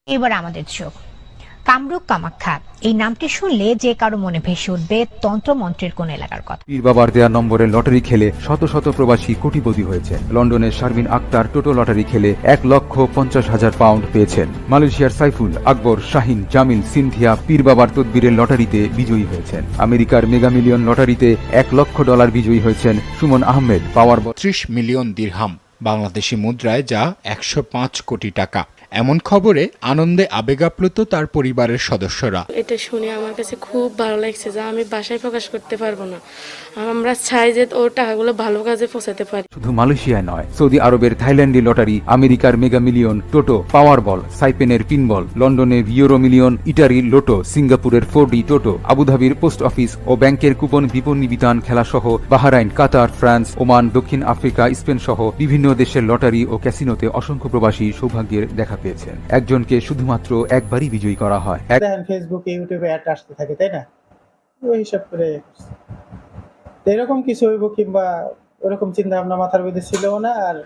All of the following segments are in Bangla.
এবার আমাদের চোখ কামরূপ কামাখ্যা এই নামটি শুনলে যে কারো মনে ভেসে উঠবে তন্ত্রমন্ত্রের কোন এলাকার কথা। পীর বাবার দেয়া নম্বরে লটারি খেলে শত শত প্রবাসী কোটিপতি হয়েছে। লন্ডনের শারমিন আক্তার টোটো লটারি খেলে 1,50,000 পাউন্ড পেয়েছেন। মালয়েশিয়ার সাইফুল, আকবর, শাহিন, জামিল, সিনথিয়া পীর বাবার তদবিরের লটারিতে বিজয়ী হয়েছেন। আমেরিকার মেগা মিলিয়ন লটারিতে $1 লক্ষ বিজয়ী হয়েছেন সুমন আহমেদ। পাওয়ার 30 মিলিয়ন দিরহাম, বাংলাদেশি মুদ্রায় যা 105 কোটি টাকা। এমন খবরে আনন্দে আবেগাপ্লুত তার পরিবারের সদস্যরা। এটা শুনে আমার কাছে খুব ভালো লাগছে, যা আমি বাসায় প্রকাশ করতে পারবো না। আমরা চাই যে ওর টাকাগুলো ভালো কাজে পৌঁছাতে পারি। শুধু মালয়েশিয়ায় নয়, সৌদি আরবের থাইল্যান্ডে লটারি, আমেরিকার মেগা মিলিয়ন, টোটো, পাওয়ার বল, সাইপেনের পিনবল, লন্ডনের ইউরো মিলিয়ন, ইটালির লোটো, সিঙ্গাপুরের 4D টোটো, আবুধাবির পোস্ট অফিস ও ব্যাংকের কুপন বিপণী বিতান খেলাসহ বাহরাইন, কাতার, ফ্রান্স, ওমান, দক্ষিণ আফ্রিকা, স্পেন সহ বিভিন্ন দেশের লটারি ও ক্যাসিনোতে অসংখ্য প্রবাসী সৌভাগ্যের দেখা পেয়েছেন। একজনকে শুধুমাত্র একবারই বিজয়ী করা হয়। ফেসবুকে, ইউটিউবে অ্যাড আসতে থাকে, তাই না? ওই হিসাব করে এরকম কিছু হইব কিংবা ওরকম চিন্তা ভাবনা মাথার মধ্যে ছিল না, আর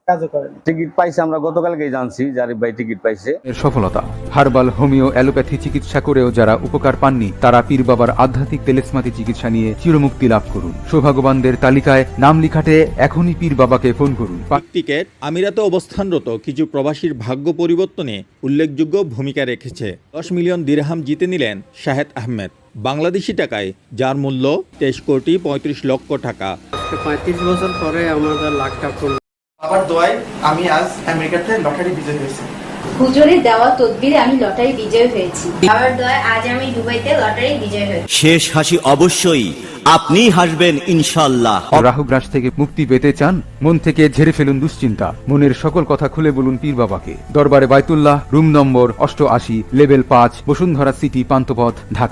কাজও করেনি। টিকিট পাইছে, আমরা গতকালকেই জানছি জারিফ ভাই টিকিট পাইছে। এর সফলতা হার্বাল, হোমিও, অ্যালোপ্যাথি চিকিৎসা করেও যারা উপকার পাননি তারা পীর বাবার আধ্যাত্মিক তেলেসমাতি চিকিৎসা নিয়ে চিরমুক্তি লাভ করুন। সৌভাগ্যবানদের তালিকায় নাম লিখাতে এখনই পীর বাবাকে ফোন করুন। টিকেট আমিরাতে অবস্থানরত কিছু প্রবাসীর ভাগ্য পরিবর্তনে উল্লেখযোগ্য ভূমিকা রেখেছে। 10 মিলিয়ন দিরহাম জিতে নিলেন শাহেদ আহমেদ, বাংলাদেশি টাকায় যার মূল্য 23,35,00,000 টাকা। 35 বছর পরে আমাদের লাখটা ফুল। বাবার দোয়ায় আমি আজ আমেরিকাতে লটারি বিজয়ী হয়েছি। হুজুরের দেওয়া তদবিরে আমি লটারি বিজয় হয়েছি। বাবার দোয়ায় আজ আমি দুবাইতে লটারি বিজয় হয়েছি। শেষ হাসি অবশ্যই আপনি হাসবেন ইনশাআল্লাহ। রাহু গ্রাস থেকে মুক্তি পেতে চান? মন থেকে ঝেড়ে ফেলুন দুশ্চিন্তা। মনের সকল কথা খুলে বলুন পীর বাবাকে। দরবারে Baitullah, room number 88, level 5, Bashundhara city, Panthapath, Dhaka.